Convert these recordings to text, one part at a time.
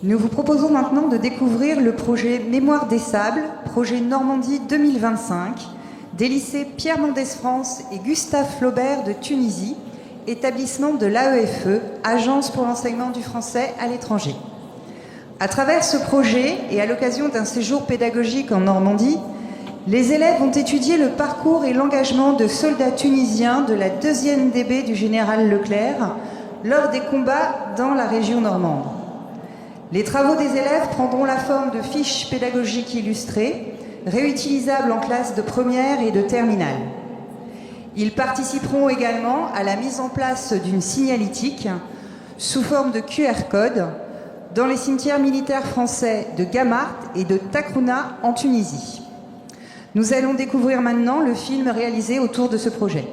Nous vous proposons maintenant de découvrir le projet Mémoire des Sables, projet Normandie 2025, des lycées Pierre Mendès France et Gustave Flaubert de Tunisie, établissement de l'AEFE, Agence pour l'enseignement du français à l'étranger. À travers ce projet et à l'occasion d'un séjour pédagogique en Normandie, les élèves ont étudié le parcours et l'engagement de soldats tunisiens de la 2e DB du général Leclerc lors des combats dans la région normande. Les travaux des élèves prendront la forme de fiches pédagogiques illustrées, réutilisables en classe de première et de terminale. Ils participeront également à la mise en place d'une signalétique sous forme de QR code dans les cimetières militaires français de Gamart et de Takrouna en Tunisie. Nous allons découvrir maintenant le film réalisé autour de ce projet.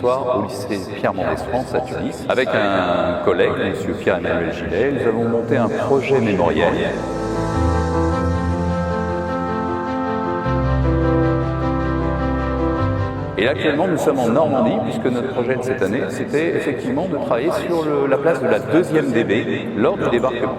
Au lycée Pierre Mendès France à Tunis. Avec un collègue, M. Pierre-Emmanuel Gillet, nous avons monté un projet mémoriel. Et actuellement, nous sommes en Normandie, puisque notre projet de cette année, c'était effectivement de travailler sur la place de la 2e DB lors du débarquement.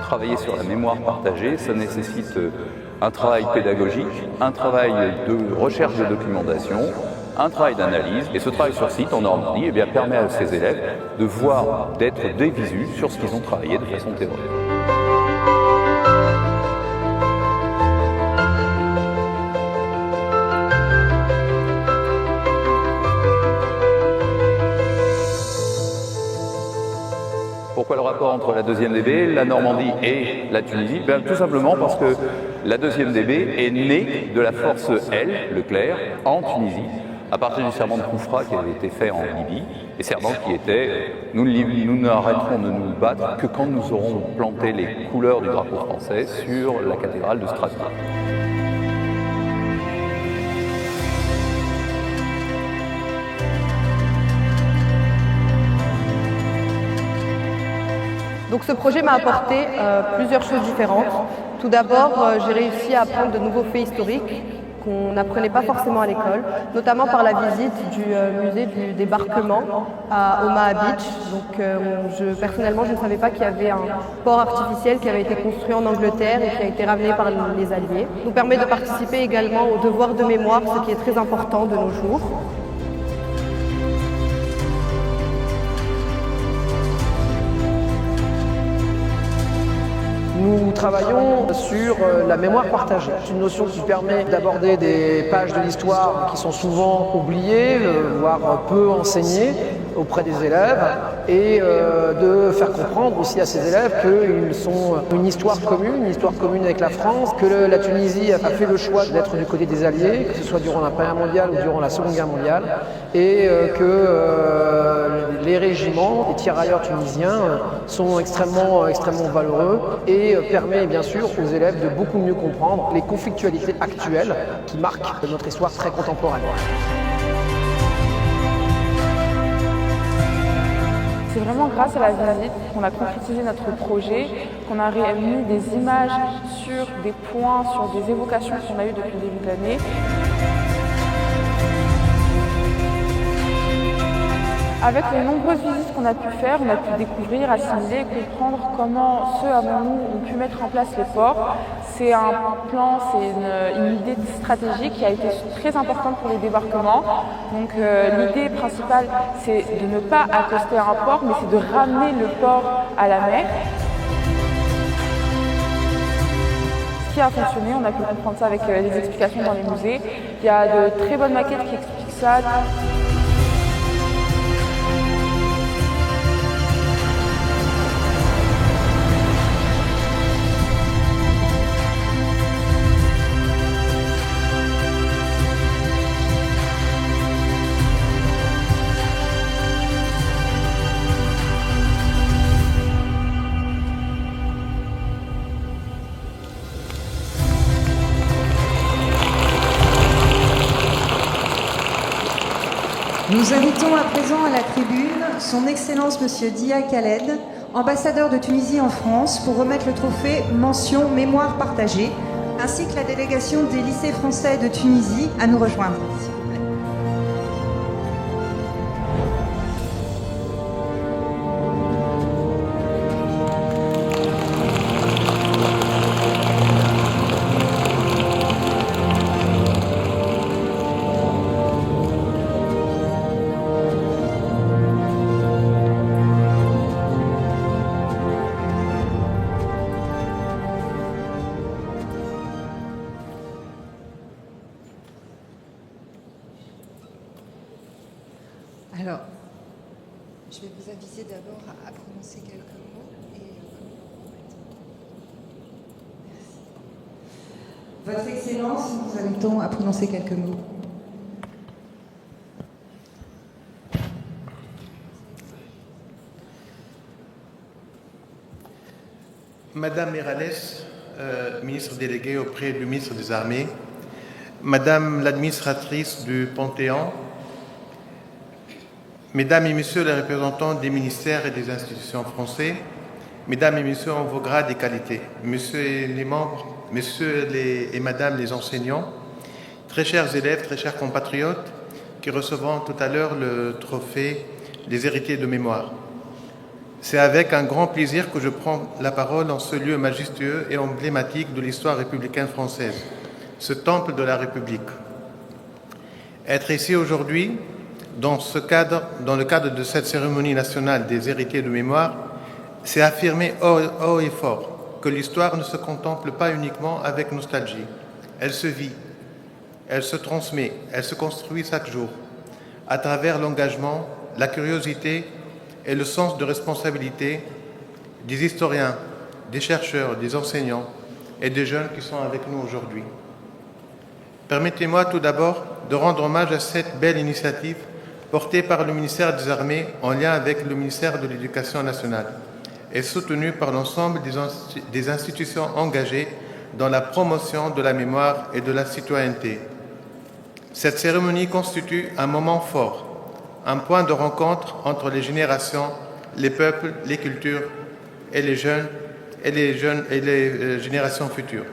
Travailler sur la mémoire partagée, ça nécessite un travail pédagogique, un travail de recherche de documentation, un travail d'analyse. Et ce travail sur site en Normandie eh bien, permet à ces élèves de voir, d'être dévisus sur ce qu'ils ont travaillé de façon théorique. Pourquoi le rapport entre la 2e DB, la Normandie et la Tunisie? Tout simplement parce que la 2e DB est née de la force L, Leclerc, en Tunisie, à partir du serment de Koufra qui avait été fait en Libye, et serment qui était « nous n'arrêterons de nous battre que quand nous aurons planté les couleurs du drapeau français sur la cathédrale de Strasbourg ». Donc ce projet m'a apporté plusieurs choses différentes. Tout d'abord, j'ai réussi à apprendre de nouveaux faits historiques qu'on n'apprenait pas forcément à l'école, notamment par la visite du musée du débarquement à Omaha Beach. Donc personnellement, je ne savais pas qu'il y avait un port artificiel qui avait été construit en Angleterre et qui a été ramené par les Alliés. Ça nous permet de participer également au devoir de mémoire, ce qui est très important de nos jours. Nous travaillons sur la mémoire partagée. C'est une notion qui permet d'aborder des pages de l'histoire qui sont souvent oubliées, voire peu enseignées auprès des élèves, et de faire comprendre aussi à ces élèves qu'ils ont une histoire commune avec la France, que la Tunisie a fait le choix d'être du côté des Alliés, que ce soit durant la Première mondiale ou durant la Seconde Guerre mondiale, et que les régiments, les tirailleurs tunisiens sont extrêmement valeureux et permet bien sûr aux élèves de beaucoup mieux comprendre les conflictualités actuelles qui marquent notre histoire très contemporaine. C'est vraiment grâce à la visite qu'on a concrétisé notre projet, qu'on a réuni des images sur des points, sur des évocations qu'on a eues depuis le début de l'année. Avec les nombreuses visites qu'on a pu faire, on a pu découvrir, assimiler et comprendre comment ceux avant nous ont pu mettre en place les ports. C'est un plan, c'est une idée stratégique qui a été très importante pour les débarquements. Donc l'idée principale, c'est de ne pas accoster à un port, mais c'est de ramener le port à la mer. Ce qui a fonctionné, on a pu comprendre ça avec les explications dans les musées. Il y a de très bonnes maquettes qui expliquent ça. Nous invitons à présent à la tribune son Excellence Monsieur Dia Khaled, ambassadeur de Tunisie en France, pour remettre le trophée mention mémoire partagée, ainsi que la délégation des lycées français de Tunisie à nous rejoindre. Alors, je vais vous aviser d'abord à prononcer quelques mots. Merci. Votre Excellence, nous invitons à prononcer quelques mots. Madame Mirales, ministre déléguée auprès du ministre des Armées, Madame l'administratrice du Panthéon, Mesdames et Messieurs les représentants des ministères et des institutions français, Mesdames et Messieurs en vos grades et qualités, Messieurs les membres, Messieurs et Madame les enseignants, très chers élèves, très chers compatriotes, qui recevront tout à l'heure le trophée des héritiers de mémoire. C'est avec un grand plaisir que je prends la parole en ce lieu majestueux et emblématique de l'histoire républicaine française, ce temple de la République. Être ici aujourd'hui, dans le cadre de cette cérémonie nationale des héritiers de mémoire, c'est affirmer haut et fort que l'histoire ne se contemple pas uniquement avec nostalgie. Elle se vit, elle se transmet, elle se construit chaque jour, à travers l'engagement, la curiosité et le sens de responsabilité des historiens, des chercheurs, des enseignants et des jeunes qui sont avec nous aujourd'hui. Permettez-moi tout d'abord de rendre hommage à cette belle initiative portée par le ministère des Armées en lien avec le ministère de l'Éducation nationale et soutenue par l'ensemble des institutions engagées dans la promotion de la mémoire et de la citoyenneté. Cette cérémonie constitue un moment fort, un point de rencontre entre les générations, les peuples, les cultures et les générations futures.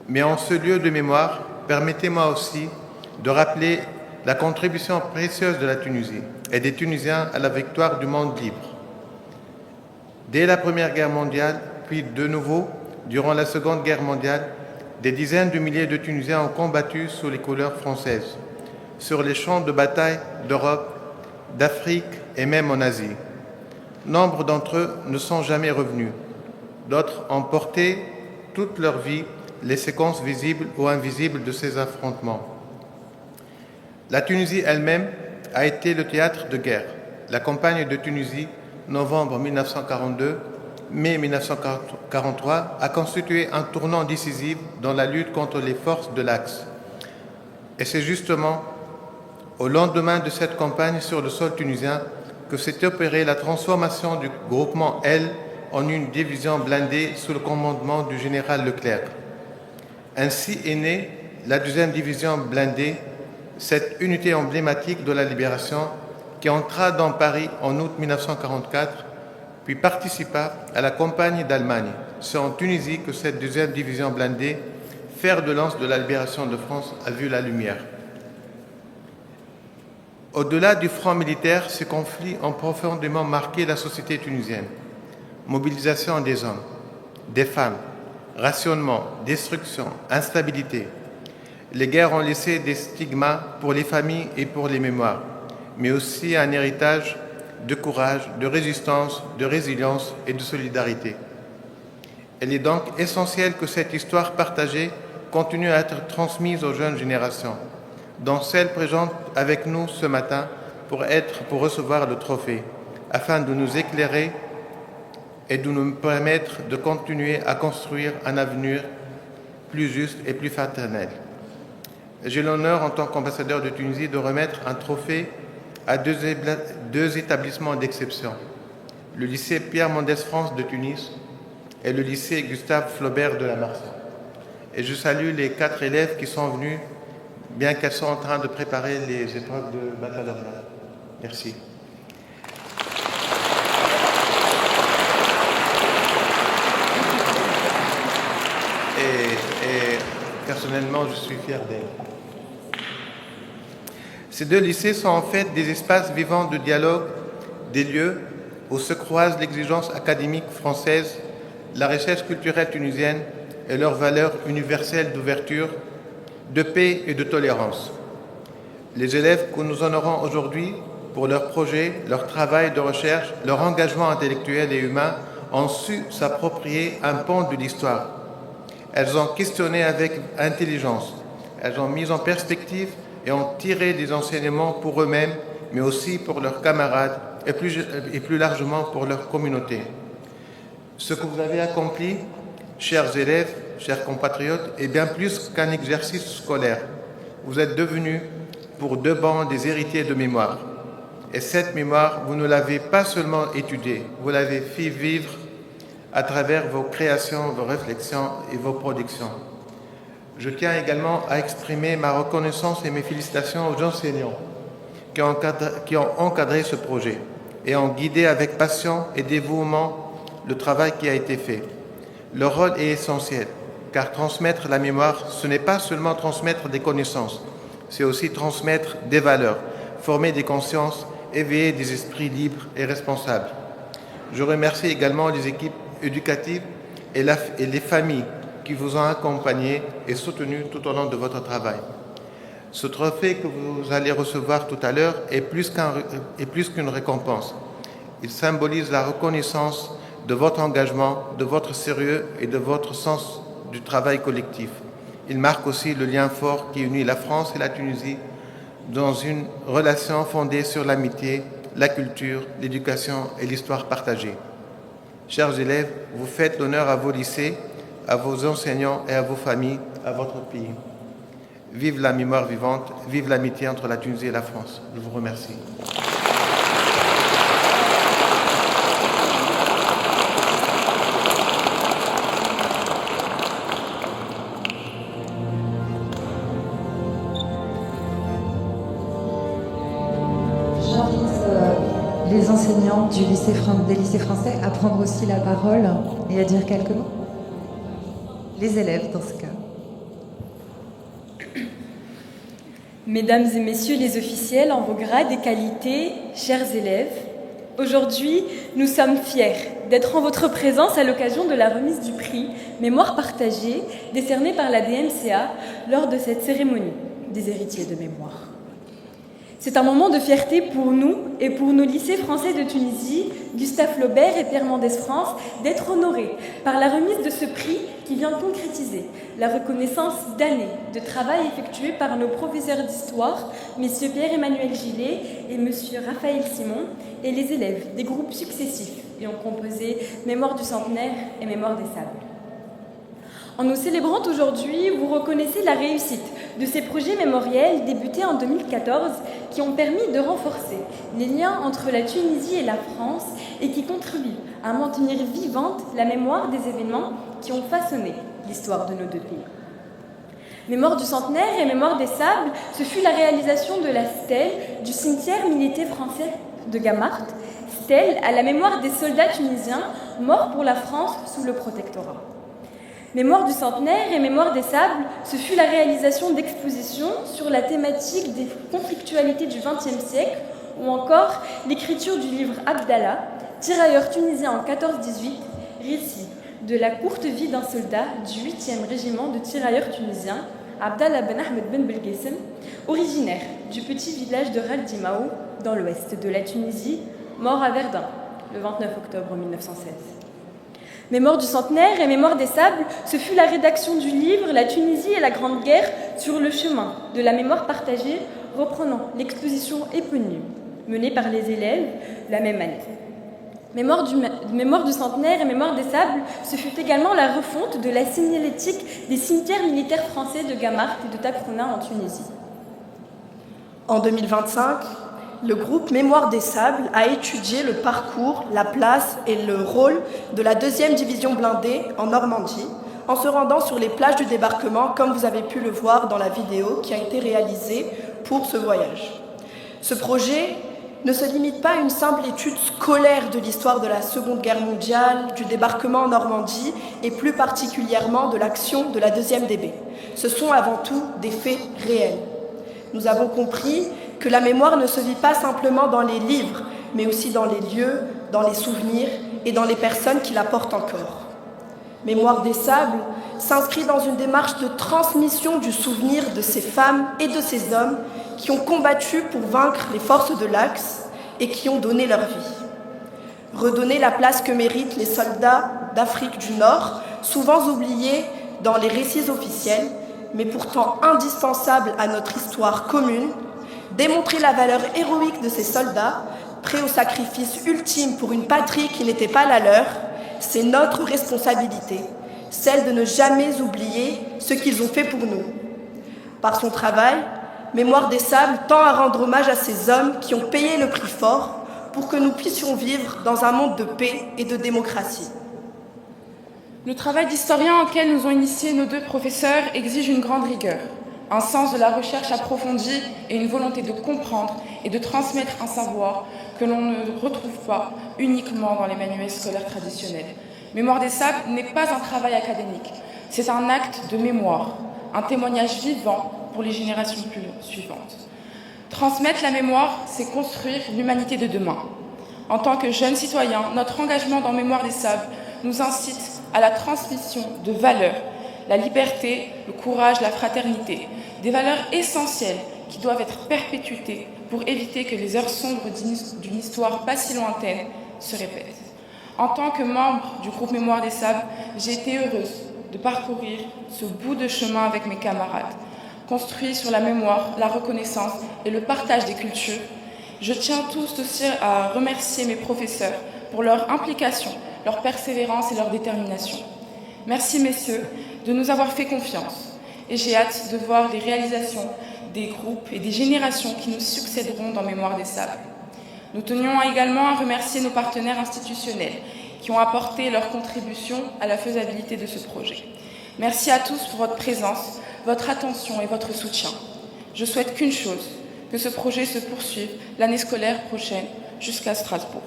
Mais en ce lieu de mémoire, permettez-moi aussi de rappeler la contribution précieuse de la Tunisie et des Tunisiens à la victoire du monde libre. Dès la Première Guerre mondiale, puis de nouveau durant la Seconde Guerre mondiale, des dizaines de milliers de Tunisiens ont combattu sous les couleurs françaises, sur les champs de bataille d'Europe, d'Afrique et même en Asie. Nombre d'entre eux ne sont jamais revenus. D'autres ont porté toute leur vie les séquences visibles ou invisibles de ces affrontements. La Tunisie elle-même a été le théâtre de guerre. La campagne de Tunisie, novembre 1942, mai 1943, a constitué un tournant décisif dans la lutte contre les forces de l'Axe. Et c'est justement au lendemain de cette campagne sur le sol tunisien que s'est opérée la transformation du groupement L en une division blindée sous le commandement du général Leclerc. Ainsi est née la 2e division blindée, cette unité emblématique de la libération qui entra dans Paris en août 1944, puis participa à la campagne d'Allemagne. C'est en Tunisie que cette 2e division blindée, fer de lance de la libération de France, a vu la lumière. Au-delà du front militaire, ces conflits ont profondément marqué la société tunisienne. Mobilisation des hommes, des femmes, rationnement, destruction, instabilité. Les guerres ont laissé des stigmas pour les familles et pour les mémoires, mais aussi un héritage de courage, de résistance, de résilience et de solidarité. Il est donc essentiel que cette histoire partagée continue à être transmise aux jeunes générations, dont celle présente avec nous ce matin pour recevoir le trophée, afin de nous éclairer et de nous permettre de continuer à construire un avenir plus juste et plus fraternel. J'ai l'honneur, en tant qu'ambassadeur de Tunisie, de remettre un trophée à deux établissements d'exception, le lycée Pierre Mendès France de Tunis et le lycée Gustave Flaubert de la Marseille. Et je salue les 4 élèves qui sont venus, bien qu'elles soient en train de préparer les épreuves de baccalauréat. Merci. Et personnellement, je suis fier d'elles. Ces 2 lycées sont en fait des espaces vivants de dialogue, des lieux où se croisent l'exigence académique française, la recherche culturelle tunisienne et leurs valeurs universelles d'ouverture, de paix et de tolérance. Les élèves que nous honorons aujourd'hui pour leurs projets, leur travail de recherche, leur engagement intellectuel et humain ont su s'approprier un pan de l'histoire. Elles ont questionné avec intelligence, elles ont mis en perspective et ont tiré des enseignements pour eux-mêmes, mais aussi pour leurs camarades et plus largement pour leur communauté. Ce que vous avez accompli, chers élèves, chers compatriotes, est bien plus qu'un exercice scolaire. Vous êtes devenus, pour 2 bancs, des héritiers de mémoire. Et cette mémoire, vous ne l'avez pas seulement étudiée, vous l'avez fait vivre à travers vos créations, vos réflexions et vos productions. Je tiens également à exprimer ma reconnaissance et mes félicitations aux enseignants qui ont encadré ce projet et ont guidé avec passion et dévouement le travail qui a été fait. Leur rôle est essentiel, car transmettre la mémoire, ce n'est pas seulement transmettre des connaissances, c'est aussi transmettre des valeurs, former des consciences, éveiller des esprits libres et responsables. Je remercie également les équipes éducatives et les familles qui vous ont accompagné et soutenu tout au long de votre travail. Ce trophée que vous allez recevoir tout à l'heure est plus qu'une récompense. Il symbolise la reconnaissance de votre engagement, de votre sérieux et de votre sens du travail collectif. Il marque aussi le lien fort qui unit la France et la Tunisie dans une relation fondée sur l'amitié, la culture, l'éducation et l'histoire partagée. Chers élèves, vous faites l'honneur à vos lycées, à vos enseignants et à vos familles, à votre pays. Vive la mémoire vivante, vive l'amitié entre la Tunisie et la France. Je vous remercie. J'invite les enseignants des lycées français à prendre aussi la parole et à dire quelques mots. Les élèves, dans ce cas. Mesdames et messieurs les officiels en vos grades et qualités, chers élèves, aujourd'hui, nous sommes fiers d'être en votre présence à l'occasion de la remise du prix Mémoire partagée décerné par la DMCA lors de cette cérémonie des héritiers de mémoire. C'est un moment de fierté pour nous et pour nos lycées français de Tunisie, Gustave Flaubert et Pierre Mendès France, d'être honorés par la remise de ce prix qui vient concrétiser la reconnaissance d'années de travail effectué par nos professeurs d'histoire, messieurs Pierre-Emmanuel Gillet et monsieur Raphaël Simon, et les élèves des groupes successifs qui ont composé Mémoire du centenaire et Mémoire des sables. En nous célébrant aujourd'hui, vous reconnaissez la réussite de ces projets mémoriels débutés en 2014 qui ont permis de renforcer les liens entre la Tunisie et la France et qui contribuent à maintenir vivante la mémoire des événements qui ont façonné l'histoire de nos deux pays. Mémoire du centenaire et Mémoire des sables, ce fut la réalisation de la stèle du cimetière militaire français de Gamart, stèle à la mémoire des soldats tunisiens morts pour la France sous le protectorat. Mémoire du centenaire et Mémoire des sables, ce fut la réalisation d'expositions sur la thématique des conflictualités du XXe siècle ou encore l'écriture du livre Abdallah, tirailleur tunisien en 14-18, récit de la courte vie d'un soldat du 8e régiment de tirailleurs tunisiens, Abdallah Ben Ahmed Ben Belgassem, originaire du petit village de Ral Dimao, dans l'ouest de la Tunisie, mort à Verdun le 29 octobre 1916. Mémoire du centenaire et Mémoire des sables, ce fut la rédaction du livre La Tunisie et la Grande Guerre sur le chemin de la mémoire partagée, reprenant l'exposition éponyme menée par les élèves la même année. Mémoire du centenaire et Mémoire des sables, ce fut également la refonte de la signalétique des cimetières militaires français de Gamart et de Takrona en Tunisie. En 2025, le groupe Mémoire des sables a étudié le parcours, la place et le rôle de la 2e division blindée en Normandie en se rendant sur les plages du débarquement, comme vous avez pu le voir dans la vidéo qui a été réalisée pour ce voyage. Ce projet ne se limite pas à une simple étude scolaire de l'histoire de la Seconde Guerre mondiale, du débarquement en Normandie et plus particulièrement de l'action de la 2e DB. Ce sont avant tout des faits réels. Nous avons compris que la mémoire ne se vit pas simplement dans les livres, mais aussi dans les lieux, dans les souvenirs et dans les personnes qui la portent encore. Mémoire des sables s'inscrit dans une démarche de transmission du souvenir de ces femmes et de ces hommes qui ont combattu pour vaincre les forces de l'Axe et qui ont donné leur vie. Redonner la place que méritent les soldats d'Afrique du Nord, souvent oubliés dans les récits officiels, mais pourtant indispensables à notre histoire commune, démontrer la valeur héroïque de ces soldats, prêts au sacrifice ultime pour une patrie qui n'était pas la leur, c'est notre responsabilité, celle de ne jamais oublier ce qu'ils ont fait pour nous. Par son travail, Mémoire des sables tend à rendre hommage à ces hommes qui ont payé le prix fort pour que nous puissions vivre dans un monde de paix et de démocratie. Le travail d'historien auquel nous ont initiés nos deux professeurs exige une grande rigueur, un sens de la recherche approfondie et une volonté de comprendre et de transmettre un savoir que l'on ne retrouve pas uniquement dans les manuels scolaires traditionnels. Mémoire des sables n'est pas un travail académique, c'est un acte de mémoire, un témoignage vivant pour les générations suivantes. Transmettre la mémoire, c'est construire l'humanité de demain. En tant que jeunes citoyens, notre engagement dans Mémoire des sables nous incite à la transmission de valeurs, la liberté, le courage, la fraternité, des valeurs essentielles qui doivent être perpétuées pour éviter que les heures sombres d'une histoire pas si lointaine se répètent. En tant que membre du groupe Mémoire des sables, j'ai été heureuse de parcourir ce bout de chemin avec mes camarades. Construit sur la mémoire, la reconnaissance et le partage des cultures, je tiens tous aussi à remercier mes professeurs pour leur implication, leur persévérance et leur détermination. Merci messieurs de nous avoir fait confiance et j'ai hâte de voir les réalisations des groupes et des générations qui nous succéderont dans Mémoire des sables. Nous tenions également à remercier nos partenaires institutionnels qui ont apporté leur contribution à la faisabilité de ce projet. Merci à tous pour votre présence, votre attention et votre soutien. Je souhaite qu'une chose, que ce projet se poursuive l'année scolaire prochaine jusqu'à Strasbourg.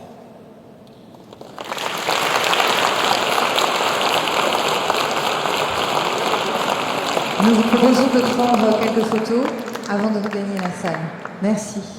Nous vous proposons de prendre quelques photos. avant de regagner la salle. Merci.